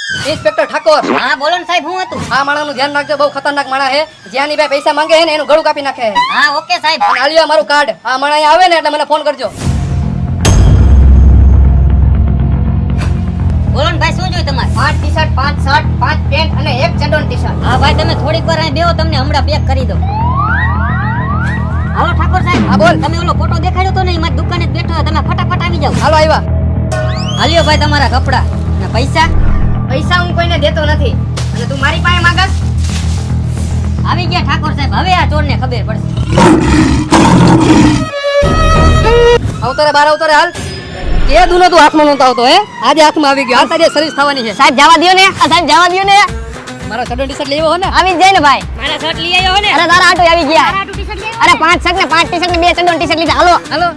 Inspector Thakor, હા બોલો ને સાહેબ, હું હતું? આ માણસનું ધ્યાન રાખજો, બહુ ખતરનાક માણસ છે. જ્યાંની ભાઈ પૈસા માંગે છે ને એનું ગળું કાપી નાખે છે. હા ઓકે સાહેબ. અને આલ્યો મારું કાર્ડ. આ માણસ અહીંયા આવે ને એટલે મને ફોન કરજો. બોલો ને ભાઈ, શું જોઈએ તમારે? 5 ટી-શર્ટ, 5 શર્ટ, 5 પેન્ટ અને 1 ચડ્ડોન ટી-શર્ટ. હા ભાઈ, તમે થોડીક વાર અહીં બેહો, તમને હમણાં પેક કરી દઉં. હાલો ઠાકોર સાહેબ. હા બોલ. તમે ઓલો ફોટો દેખાડ્યો તો ને, એ મારી દુકાને જ બેઠો હોય, તમે ફટાફટ આવી જાઓ. હાલો આવ્યા. હાલ્યો ભાઈ તમારા કપડા અને પૈસા. પૈસા હું કોઈને દેતો નથી અને તું મારી પાસે માંગસ. આવી ગયા ઠાકોર સાહેબ, હવે આ ચોરને ખબર પડશે. અવતારે બાર અવતારે હાલ. કે દુનો તું હાથમાં નહોતો આવતો હે, આજે હાથમાં આવી ગયો. હાલ તારી સર્વિસ થવાની છે. સાહેબ જવા દ્યો ને, સાહેબ જવા દ્યો ને. મારા ચડ્ડોન ટી-શર્ટ લેવો હો ને. આવી જ જાય ને ભાઈ. મારા શર્ટ લઈ આવ્યો હો ને. અરે તારા આટો આવી ગયા. અરે 5 શર્ટ ને 5 ટી-શર્ટ ને 2 ચડ્ડોન ટી-શર્ટ લીધા. હાલો હાલો.